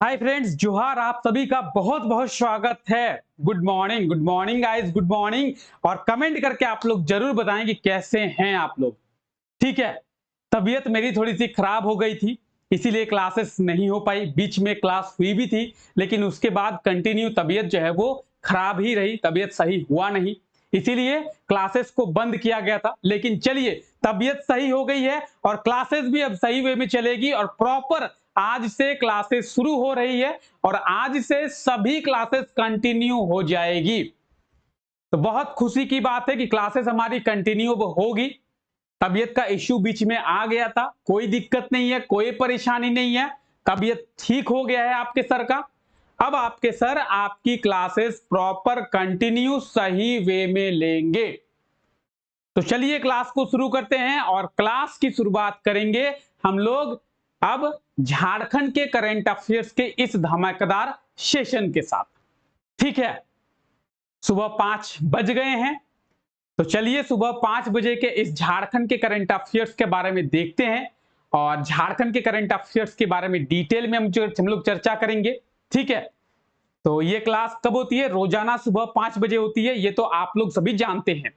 Hi friends, जोहार। आप सभी का बहुत बहुत स्वागत है। Good morning guys, good morning. और कमेंट करके आप लोग जरूर बताएं कि कैसे हैं आप लोग। ठीक है। तबीयत मेरी थोड़ी सी खराब हो गई थी, इसीलिए क्लासेस नहीं हो पाई। बीच में क्लास हुई भी थी, लेकिन उसके बाद कंटिन्यू तबीयत जो है वो खराब ही रही, तबीयत सही हुआ नहीं, इसीलिए क्लासेस को बंद किया गया था। लेकिन चलिए, तबीयत सही हो गई है और क्लासेस भी अब सही वे में चलेगी और प्रॉपर आज से क्लासेस शुरू हो रही है और आज से सभी क्लासेस कंटिन्यू हो जाएगी। तो बहुत खुशी की बात है कि क्लासेस हमारी कंटिन्यू होगी। तबीयत का इश्यू बीच में आ गया था, कोई दिक्कत नहीं है, कोई परेशानी नहीं है। तबीयत ठीक हो गया है आपके सर का। अब आपके सर आपकी क्लासेस प्रॉपर कंटिन्यू सही वे में लेंगे। तो चलिए क्लास को शुरू करते हैं और क्लास की शुरुआत करेंगे हम लोग अब झारखंड के करंट अफेयर्स के इस धमाकेदार सेशन के साथ। ठीक है। सुबह 5 बज गए हैं, तो चलिए सुबह 5 बजे के इस झारखंड के करंट अफेयर्स के बारे में देखते हैं और झारखंड के करंट अफेयर्स के बारे में डिटेल में हम लोग चर्चा करेंगे। ठीक है। तो ये क्लास कब होती है? रोजाना सुबह 5 बजे होती है, ये तो आप लोग सभी जानते हैं।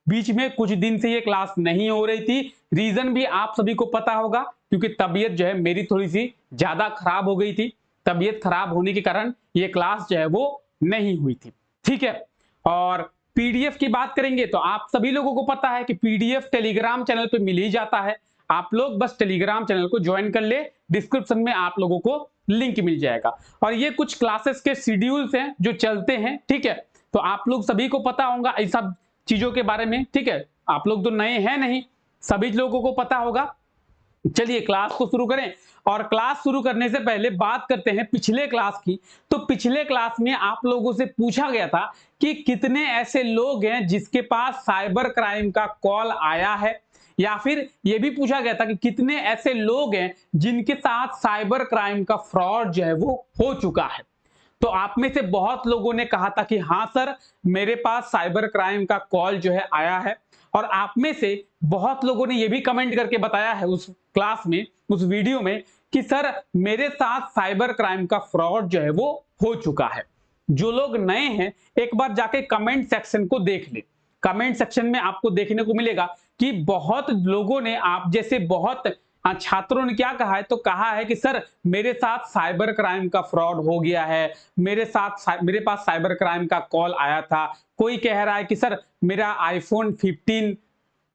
बीच में कुछ दिन से ये क्लास नहीं हो रही थी, रीजन भी आप सभी को पता होगा, क्योंकि तबीयत जो है मेरी थोड़ी सी ज्यादा खराब हो गई थी। तबीयत खराब होने के कारण ये क्लास जो है वो नहीं हुई थी। ठीक है। और पीडीएफ की बात करेंगे तो आप सभी लोगों को पता है कि पीडीएफ टेलीग्राम चैनल पे मिल ही जाता है। आप लोग बस टेलीग्राम चैनल को ज्वाइन कर ले, डिस्क्रिप्शन में आप लोगों को लिंक मिल जाएगा। और ये कुछ क्लासेस के शेड्यूल्स हैं जो चलते हैं। ठीक है। तो आप लोग सभी को पता होगा इस सब चीजों के बारे में। ठीक है। आप लोग तो नए हैं नहीं, सभी लोगों को पता होगा। चलिए क्लास को शुरू करें। और क्लास शुरू करने से पहले बात करते हैं पिछले क्लास की। तो पिछले क्लास में आप लोगों से पूछा गया था कि कितने ऐसे लोग हैं जिसके पास साइबर क्राइम का कॉल आया है, या फिर यह भी पूछा गया था कि कितने ऐसे लोग हैं जिनके साथ साइबर क्राइम का फ्रॉड जो है वो हो चुका है। तो आप में से बहुत लोगों ने कहा था कि हाँ सर, मेरे पास साइबर क्राइम का कॉल जो है आया है। और आप में से बहुत लोगों ने यह भी कमेंट करके बताया है उस क्लास में, उस वीडियो में, कि सर मेरे साथ साइबर क्राइम का फ्रॉड जो है वो हो चुका है। जो लोग नए हैं एक बार जाके कमेंट सेक्शन को देख ले। कमेंट सेक्शन में आपको देखने को मिलेगा कि बहुत लोगों ने, आप जैसे बहुत छात्रों ने क्या कहा है, तो कहा है कि सर मेरे साथ साइबर क्राइम का फ्रॉड हो गया है, मेरे पास साइबर क्राइम का कॉल आया था। कोई कह रहा है कि सर मेरा आईफोन 15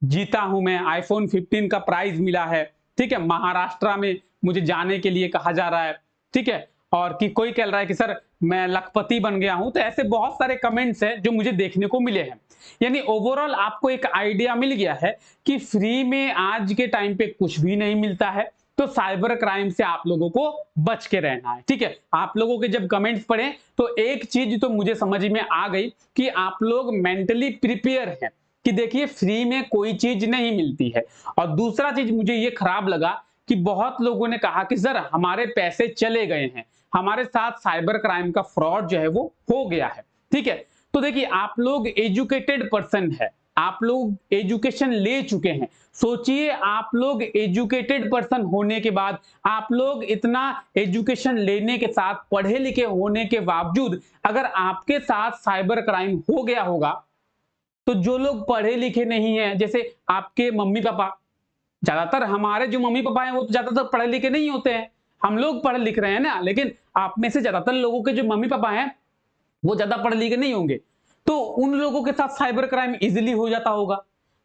जीता हूं, मैं आईफोन 15 का प्राइज मिला है। ठीक है। महाराष्ट्र में मुझे जाने के लिए कहा जा रहा है। ठीक है। और कि कोई कह रहा है कि सर मैं लखपति बन गया हूं। तो ऐसे बहुत सारे कमेंट्स हैं जो मुझे देखने को मिले हैं। यानी ओवरऑल आपको एक आइडिया मिल गया है कि फ्री में आज के टाइम पे कुछ भी नहीं मिलता है। तो साइबर क्राइम से आप लोगों को बच के रहना है। ठीक है। आप लोगों के जब कमेंट्स पढ़े तो एक चीज तो मुझे समझ में आ गई कि आप लोग मेंटली प्रिपेयर हैं कि देखिए फ्री में कोई चीज नहीं मिलती है। और दूसरा चीज मुझे ये खराब लगा कि बहुत लोगों ने कहा कि सर हमारे पैसे चले गए हैं, हमारे साथ साइबर क्राइम का फ्रॉड जो है वो हो गया है। ठीक है। तो देखिए आप लोग एजुकेटेड पर्सन है, आप लोग एजुकेशन ले चुके हैं। सोचिए आप लोग एजुकेटेड पर्सन होने के बाद, आप लोग इतना एजुकेशन लेने के साथ, पढ़े लिखे होने के बावजूद अगर आपके साथ साइबर क्राइम हो गया होगा, तो जो लोग पढ़े लिखे नहीं है, जैसे आपके मम्मी पापा, ज्यादातर हमारे जो मम्मी पापा हैं वो तो ज्यादातर पढ़े लिखे नहीं होते हैं। हम लोग पढ़े लिख रहे हैं ना, लेकिन आप में से ज्यादातर लोगों के जो मम्मी पापा हैं वो ज्यादा पढ़े लिखे नहीं होंगे। तो उन लोगों के साथ साइबर क्राइम इजीली हो जाता होगा।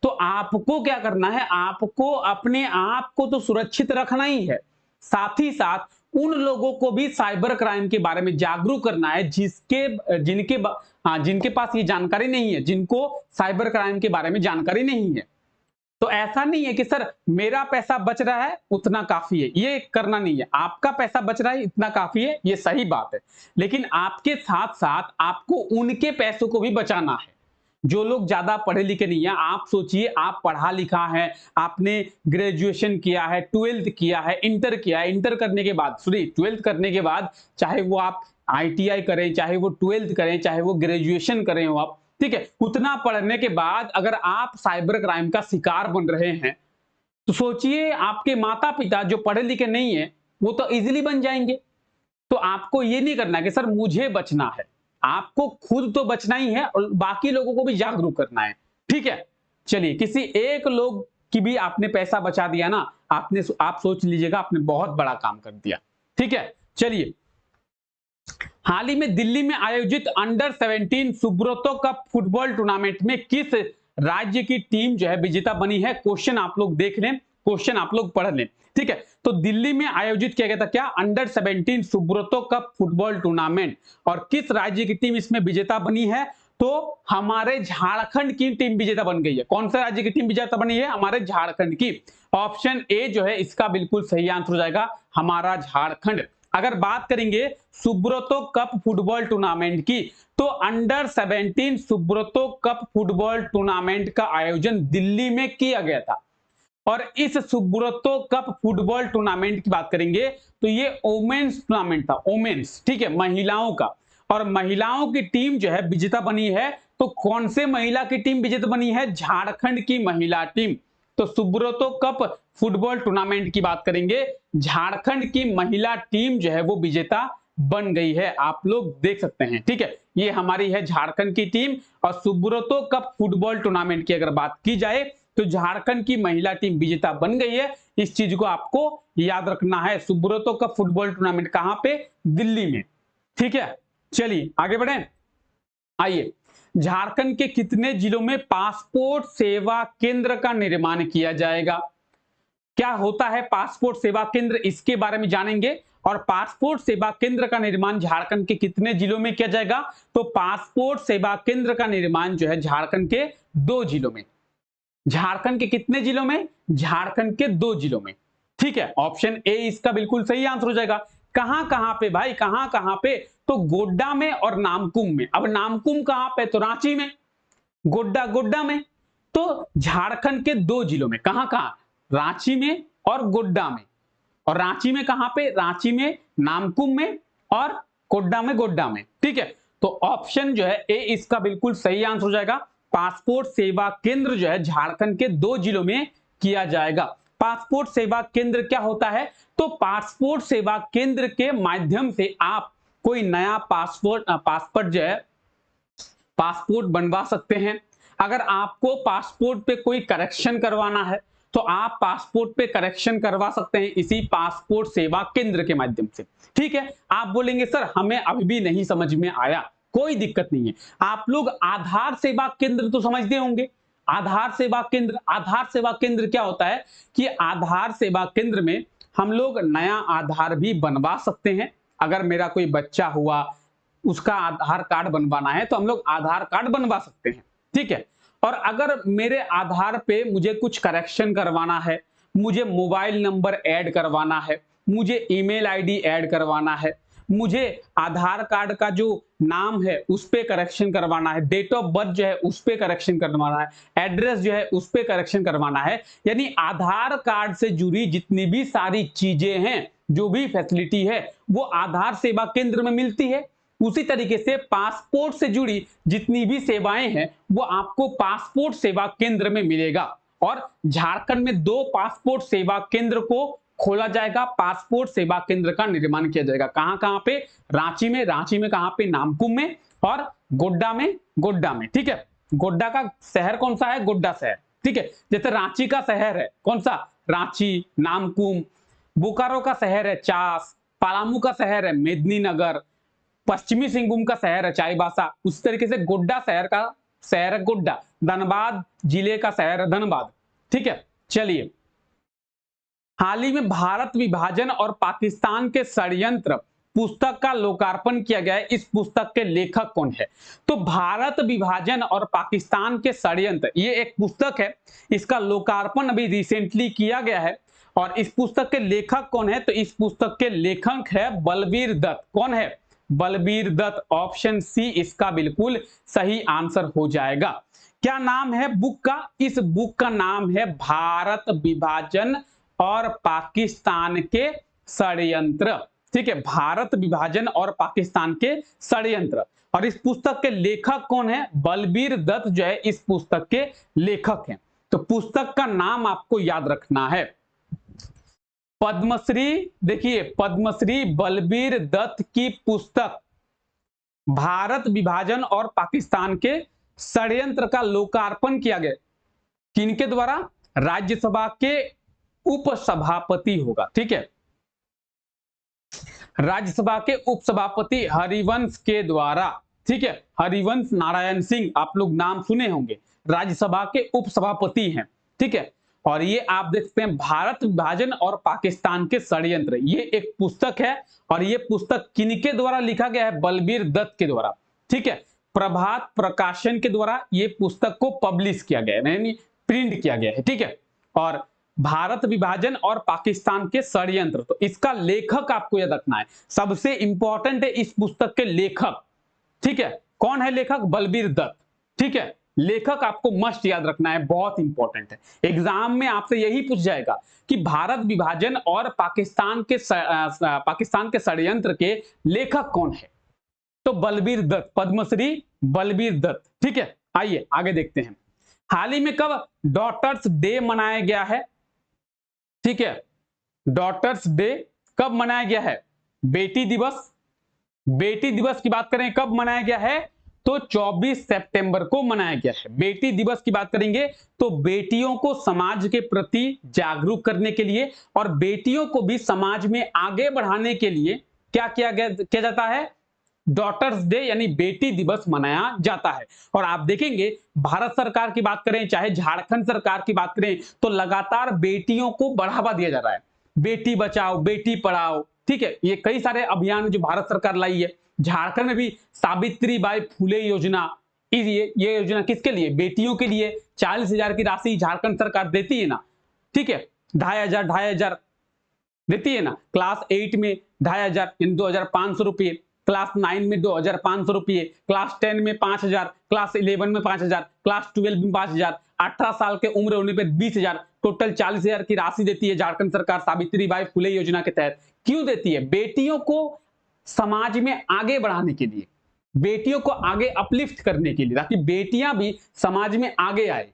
तो आपको क्या करना है, आपको अपने आप को तो सुरक्षित रखना ही है, साथ ही साथ उन लोगों को भी साइबर क्राइम के बारे में जागरूक करना है जिनके पास ये जानकारी नहीं है, जिनको साइबर क्राइम के बारे में जानकारी नहीं है। तो ऐसा नहीं है कि सर मेरा पैसा बच रहा है उतना काफी है, ये करना नहीं है। आपका पैसा बच रहा है इतना काफी है, ये सही बात है, लेकिन आपके साथ साथ आपको उनके पैसों को भी बचाना है जो लोग ज्यादा पढ़े लिखे नहीं है। आप सोचिए, आप पढ़ा लिखा है, आपने ग्रेजुएशन किया है, 12th किया है, इंटर किया है, इंटर करने के बाद, सॉरी 12th करने के बाद, चाहे वो आप आईटीआई करें, चाहे वो 12th करें, चाहे वो ग्रेजुएशन करें हो आप, ठीक है, उतना पढ़ने के बाद अगर आप साइबर क्राइम का शिकार बन रहे हैं, तो सोचिए आपके माता पिता जो पढ़े लिखे नहीं है वो तो इजीली बन जाएंगे। तो आपको ये नहीं करना कि सर मुझे बचना है, आपको खुद तो बचना ही है और बाकी लोगों को भी जागरूक करना है। ठीक है, चलिए किसी एक लोग की भी आपने पैसा बचा दिया ना, आप सोच लीजिएगा आपने बहुत बड़ा काम कर दिया। ठीक है, चलिए हाल ही में दिल्ली में आयोजित under 17 Subroto cup football tournament में किस राज्य की टीम जो है विजेता बनी है? क्वेश्चन आप लोग देख लें, क्वेश्चन आप लोग पढ़ लें। ठीक है, तो दिल्ली में आयोजित किया गया था क्या? Under 17 Subroto cup football tournament, और किस राज्य की टीम इसमें विजेता बनी है? तो हमारे झारखंड की टीम विजेता बन गई है। कौन सा राज्य की टीम विजेता बनी है? हमारे झारखंड की। ऑप्शन ए जो है इसका बिल्कुल सही आंसर हो जाएगा, हमारा झारखंड। अगर बात करेंगे सुब्रतो कप फुटबॉल टूर्नामेंट की, तो under 17 Subroto cup football tournament का आयोजन दिल्ली में किया गया था। और इस सुब्रतो कप फुटबॉल टूर्नामेंट की बात करेंगे तो ये वोमेन्स टूर्नामेंट था, वोमेन्स, ठीक है, महिलाओं का। और महिलाओं की टीम जो है विजेता बनी है, तो कौन से महिला की टीम विजेता बनी है? झारखंड की महिला टीम। तो सुब्रतो कप फुटबॉल टूर्नामेंट की बात करेंगे, झारखंड की महिला टीम जो है वो विजेता बन गई है, आप लोग देख सकते हैं। ठीक है, ये हमारी है झारखंड की टीम। और सुब्रतो कप फुटबॉल टूर्नामेंट की अगर बात की जाए तो झारखंड की महिला टीम विजेता बन गई है। इस चीज को आपको याद रखना है। सुब्रतो कप फुटबॉल टूर्नामेंट कहां पे? दिल्ली में। ठीक है, चलिए आगे बढ़े। आइए, झारखंड के कितने जिलों में पासपोर्ट सेवा केंद्र का निर्माण किया जाएगा? क्या होता है पासपोर्ट सेवा केंद्र, इसके बारे में जानेंगे। और पासपोर्ट सेवा केंद्र का निर्माण झारखंड के कितने जिलों में किया जाएगा? तो पासपोर्ट सेवा केंद्र का निर्माण जो है झारखंड के 2 जिलों में। झारखंड के कितने जिलों में? झारखंड के 2 जिलों में। ठीक है, ऑप्शन ए इसका बिल्कुल सही आंसर हो जाएगा। कहां कहां पे भाई, कहां कहां पे? तो गोड्डा में और नामकुम में। अब नामकुम कहां पे? तो रांची में। गोड्डा, गोड्डा में। तो झारखंड के 2 जिलों में, कहां कहां? रांची में और गोड्डा में। और रांची में कहां पे? रांची में, नामकुम में और गोड्डा में, गोड्डा में। ठीक है, तो ऑप्शन जो है ए इसका बिल्कुल सही आंसर हो जाएगा। पासपोर्ट सेवा केंद्र जो है झारखंड के 2 जिलों में किया जाएगा। पासपोर्ट सेवा केंद्र क्या होता है? तो पासपोर्ट सेवा केंद्र के माध्यम से आप कोई नया पासपोर्ट जो है पासपोर्ट बनवा सकते हैं। अगर आपको पासपोर्ट पे कोई करेक्शन करवाना है तो आप पासपोर्ट पे करेक्शन करवा सकते हैं इसी पासपोर्ट सेवा केंद्र के माध्यम से। ठीक है, आप बोलेंगे सर हमें अभी भी नहीं समझ में आया, कोई दिक्कत नहीं है। आप लोग आधार सेवा केंद्र तो समझते होंगे। आधार सेवा केंद्र, आधार सेवा केंद्र क्या होता है कि आधार सेवा केंद्र में हम लोग नया आधार भी बनवा सकते हैं। अगर मेरा कोई बच्चा हुआ, उसका आधार कार्ड बनवाना है तो हम लोग आधार कार्ड बनवा सकते हैं। ठीक है, और अगर मेरे आधार पे मुझे कुछ करेक्शन करवाना है, मुझे मोबाइल नंबर ऐड करवाना है, मुझे ईमेल आईडी ऐड करवाना है, मुझे आधार कार्ड का जो नाम है उस पे करेक्शन करवाना है, डेट ऑफ बर्थ जो है उस पे करेक्शन करवाना है, एड्रेस जो है उस पे करेक्शन करवाना है, यानी आधार कार्ड से जुड़ी जितनी भी सारी चीजें हैं, जो भी फैसिलिटी है वो आधार सेवा केंद्र में मिलती है। उसी तरीके से पासपोर्ट से जुड़ी जितनी भी सेवाएं हैं वो आपको पासपोर्ट सेवा केंद्र में मिलेगा। और झारखंड में 2 पासपोर्ट सेवा केंद्र को खोला जाएगा, पासपोर्ट सेवा केंद्र का निर्माण किया जाएगा। कहां कहां पे? रांची में, रांची में कहां पे? नामकुम में, और गोड्डा में, गोड्डा में। ठीक है, गोड्डा का शहर कौन सा है? गोड्डा शहर। ठीक है, जैसे रांची का शहर है कौन सा? रांची, नामकुम। बोकारो का शहर है चास, पलामू का शहर है मेदिनीनगर, पश्चिमी सिंहभूम का शहर है चाईबासा। उस तरीके से गोड्डा शहर है गोड्डा, धनबाद जिले का शहर है धनबाद। ठीक है, चलिए हाल ही में भारत विभाजन और पाकिस्तान के षड्यंत्र पुस्तक का लोकार्पण किया गया है। इस पुस्तक के लेखक कौन है? तो भारत विभाजन और पाकिस्तान के षड्यंत्र, ये एक पुस्तक है, इसका लोकार्पण अभी रिसेंटली किया गया है। और इस पुस्तक के लेखक कौन है? तो इस पुस्तक के लेखक है बलबीर दत्त। कौन है? बलबीर दत्त। ऑप्शन सी इसका बिल्कुल सही आंसर हो जाएगा। क्या नाम है बुक का? इस बुक का नाम है भारत विभाजन और पाकिस्तान के षड्यंत्र। ठीक है, भारत विभाजन और पाकिस्तान के षड्यंत्र। और इस पुस्तक के लेखक कौन है? बलबीर दत्त जो है इस पुस्तक के लेखक हैं। तो पुस्तक का नाम आपको याद रखना है। पद्मश्री, देखिए पद्मश्री बलबीर दत्त की पुस्तक भारत विभाजन और पाकिस्तान के षड्यंत्र का लोकार्पण किया गया किनके द्वारा? राज्यसभा के उपसभापति होगा, ठीक है, राज्यसभा के उपसभापति हरिवंश के द्वारा, ठीक है, हरिवंश नारायण सिंह, आप लोग नाम सुने होंगे, राज्यसभा के उपसभापति हैं, ठीक है। और ये आप देख सकते हैं भारत विभाजन और पाकिस्तान के षड्यंत्र, ये एक पुस्तक है और ये पुस्तक किनके द्वारा लिखा गया है? बलबीर दत्त के द्वारा, ठीक है, प्रभात प्रकाशन के द्वारा ये पुस्तक को पब्लिश किया गया है, यानी प्रिंट किया गया है, ठीक है। और भारत विभाजन और पाकिस्तान के षड्यंत्र, तो इसका लेखक आपको याद रखना है, सबसे इंपॉर्टेंट है इस पुस्तक के लेखक, ठीक है, कौन है लेखक? बलबीर दत्त, ठीक है, लेखक आपको मस्ट याद रखना है, बहुत इंपॉर्टेंट है, एग्जाम में आपसे यही पूछ जाएगा कि भारत विभाजन और पाकिस्तान के षड्यंत्र के लेखक कौन है? तो बलबीर दत्त, पद्मश्री बलबीर दत्त, ठीक है। आइए आगे देखते हैं, हाल ही में कब डॉटर्स डे मनाया गया है? ठीक है, डॉटर्स डे कब मनाया गया है? बेटी दिवस, बेटी दिवस की बात करें कब मनाया गया है? तो 24 सितंबर को मनाया गया है। बेटी दिवस की बात करेंगे तो बेटियों को समाज के प्रति जागरूक करने के लिए और बेटियों को भी समाज में आगे बढ़ाने के लिए क्या किया जाता है? डॉटर्स डे यानी बेटी दिवस मनाया जाता है। और आप देखेंगे भारत सरकार की बात करें चाहे झारखंड सरकार की बात करें तो लगातार बेटियों को बढ़ावा दिया जा रहा है, बेटी बचाओ बेटी पढ़ाओ, ठीक है, ये कई सारे अभियान जो भारत सरकार लाई है। झारखंड में भी सावित्रीबाई फुले योजना, ये योजना किसके लिए? बेटियों के लिए। 40,000 की राशि झारखंड सरकार देती है ना, ठीक है, 2,500 देती है ना। क्लास 8 में 2,500 इन 2,500 रुपये, क्लास 9 में 2,500 रुपये, क्लास 10 में 5,000, क्लास 11 में 5,000, क्लास 12 में 5,000, 18 साल के उम्र होने पर 20,000, टोटल 40,000 की राशि देती है झारखंड सरकार सावित्रीबाई फुले योजना के तहत। क्यों देती है? बेटियों को समाज में आगे बढ़ाने के लिए, बेटियों को आगे अपलिफ्ट करने के लिए, ताकि बेटियां भी समाज में आगे आए,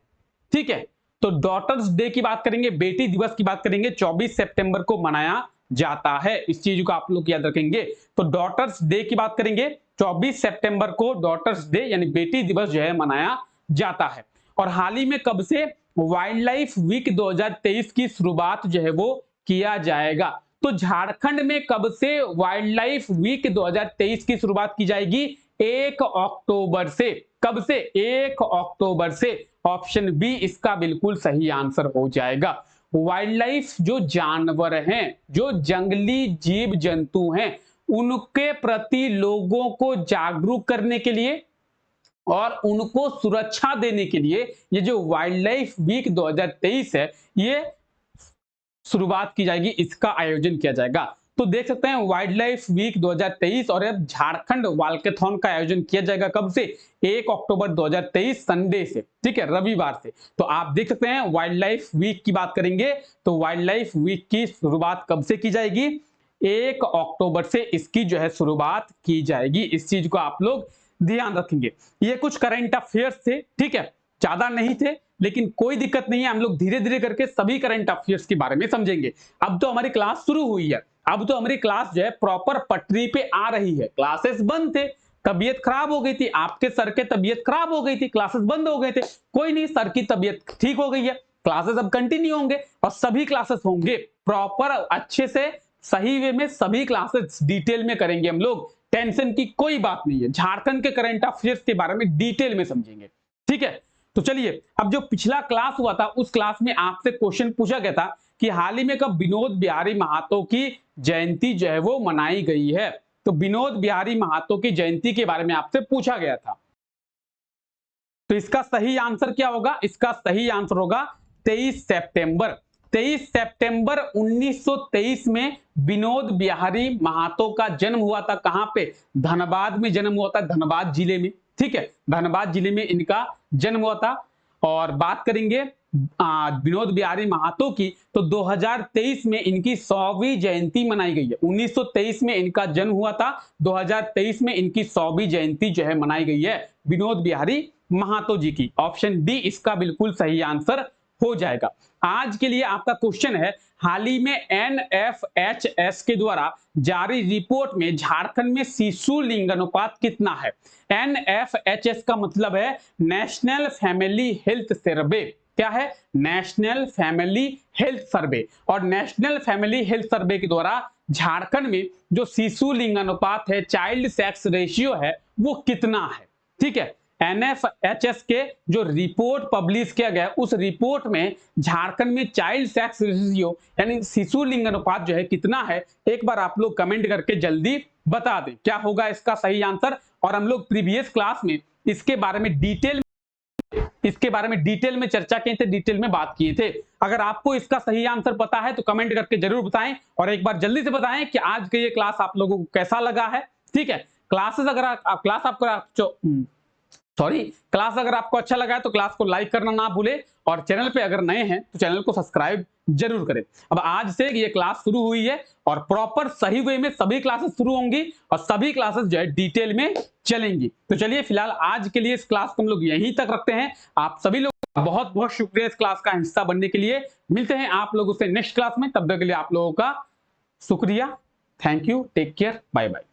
ठीक है। तो डॉटर्स डे की बात करेंगे, बेटी दिवस की बात करेंगे, 24 सितंबर को मनाया जाता है, इस चीज को आप लोग याद रखेंगे। तो डॉटर्स डे की बात करेंगे 24 सितंबर को डॉटर्स डे यानी बेटी दिवस जो है मनाया जाता है। और हाल ही में कब से वाइल्ड लाइफ वीक 2023 की शुरुआत जो है वो किया जाएगा? तो झारखंड में कब से वाइल्ड लाइफ वीक 2023 की शुरुआत की जाएगी? 1 अक्टूबर से। कब से? 1 अक्टूबर से। ऑप्शन बी इसका बिल्कुल सही आंसर हो जाएगा। वाइल्ड लाइफ जो जानवर हैं, जो जंगली जीव जंतु हैं, उनके प्रति लोगों को जागरूक करने के लिए और उनको सुरक्षा देने के लिए ये जो वाइल्ड लाइफ वीक 2023 है ये शुरुआत की जाएगी, इसका आयोजन किया जाएगा। तो देख सकते हैं वाइल्ड लाइफ वीक 2023 और अब झारखंड वाल्केथॉन का आयोजन किया जाएगा कब से? 1 अक्टूबर 2023 संडे से, ठीक है, रविवार से। तो आप देख सकते हैं वाइल्ड लाइफ वीक की बात करेंगे तो वाइल्ड लाइफ वीक की शुरुआत कब से की जाएगी? 1 अक्टूबर से इसकी जो है शुरुआत की जाएगी। इस चीज को आप लोग ध्यान रखेंगे। ये कुछ करंट अफेयर्स थे, ठीक है, ज्यादा नहीं थे लेकिन कोई दिक्कत नहीं है, हम लोग धीरे धीरे करके सभी करंट अफेयर्स के बारे में समझेंगे। अब तो हमारी क्लास शुरू हुई है, अब तो हमारी क्लास जो है प्रॉपर पटरी पे आ रही है। क्लासेस बंद थे, तबीयत खराब हो गई थी, आपके सर के तबीयत खराब हो गई थी, क्लासेस बंद हो गए थे, कोई नहीं, सर की तबीयत ठीक हो गई है, क्लासेस अब कंटिन्यू होंगे और सभी क्लासेस होंगे प्रॉपर अच्छे से सही वे में, सभी क्लासेस डिटेल में करेंगे हम लोग, टेंशन की कोई बात नहीं है। झारखंड के करंट अफेयर्स के बारे में डिटेल में समझेंगे, ठीक है। तो चलिए, अब जो पिछला क्लास हुआ था उस क्लास में आपसे क्वेश्चन पूछा गया था कि हाल ही में कब विनोद बिहारी महातो की जयंती जो है वो मनाई गई है? तो विनोद बिहारी महातो की जयंती के बारे में आपसे पूछा गया था। तो इसका सही आंसर क्या होगा? इसका सही आंसर होगा 23 सितंबर। 23 सितंबर 1923 में विनोद बिहारी महातो का जन्म हुआ था। कहां पे? धनबाद में जन्म हुआ था, धनबाद जिले में, ठीक है, धनबाद जिले में इनका जन्म हुआ था। और बात करेंगे विनोद बिहारी महातो की तो 2023 में इनकी 100वीं जयंती मनाई गई है। 1923 में इनका जन्म हुआ था, 2023 में इनकी 100वीं जयंती जो है मनाई गई है विनोद बिहारी महातो जी की। ऑप्शन डी इसका बिल्कुल सही आंसर हो जाएगा। आज के लिए आपका क्वेश्चन है, हाल ही में NFHS के द्वारा जारी रिपोर्ट में झारखंड में शिशु लिंग अनुपात कितना है? NFHS का मतलब है नेशनल फैमिली हेल्थ सर्वे। क्या है? National family health survey. और नेशनल फैमिली हेल्थ सर्वे के द्वारा झारखंड में जो शिशु लिंग अनुपात है, चाइल्ड सेक्स रेशियो है, वो कितना है? ठीक है, NFHS के जो रिपोर्ट पब्लिश किया गया उस रिपोर्ट में झारखंड में चाइल्ड सेक्स रेशियो यानी शिशु लिंग अनुपात जो है कितना है, एक बार आप लोग कमेंट करके जल्दी बता दें क्या होगा इसका सही आंसर। और हम लोग प्रीवियस क्लास में इसके बारे में डिटेल में चर्चा किए थे, डिटेल में बात किए थे। अगर आपको इसका सही आंसर पता है तो कमेंट करके जरूर बताएं और एक बार जल्दी से बताएं कि आज का ये क्लास आप लोगों को कैसा लगा है। ठीक है, क्लास अगर आपको अच्छा लगा है तो क्लास को लाइक करना ना भूले और चैनल पे अगर नए हैं तो चैनल को सब्सक्राइब जरूर करें। अब आज से ये क्लास शुरू हुई है और प्रॉपर सही वे में सभी क्लासेस शुरू होंगी और सभी क्लासेस जो है डिटेल में चलेंगी। तो चलिए फिलहाल आज के लिए इस क्लास को हम लोग यहीं तक रखते हैं। आप सभी लोग बहुत बहुत शुक्रिया इस क्लास का हिस्सा बनने के लिए। मिलते हैं आप लोगों से नेक्स्ट क्लास में, तब तक के लिए आप लोगों का शुक्रिया। Thank you, take care, bye bye.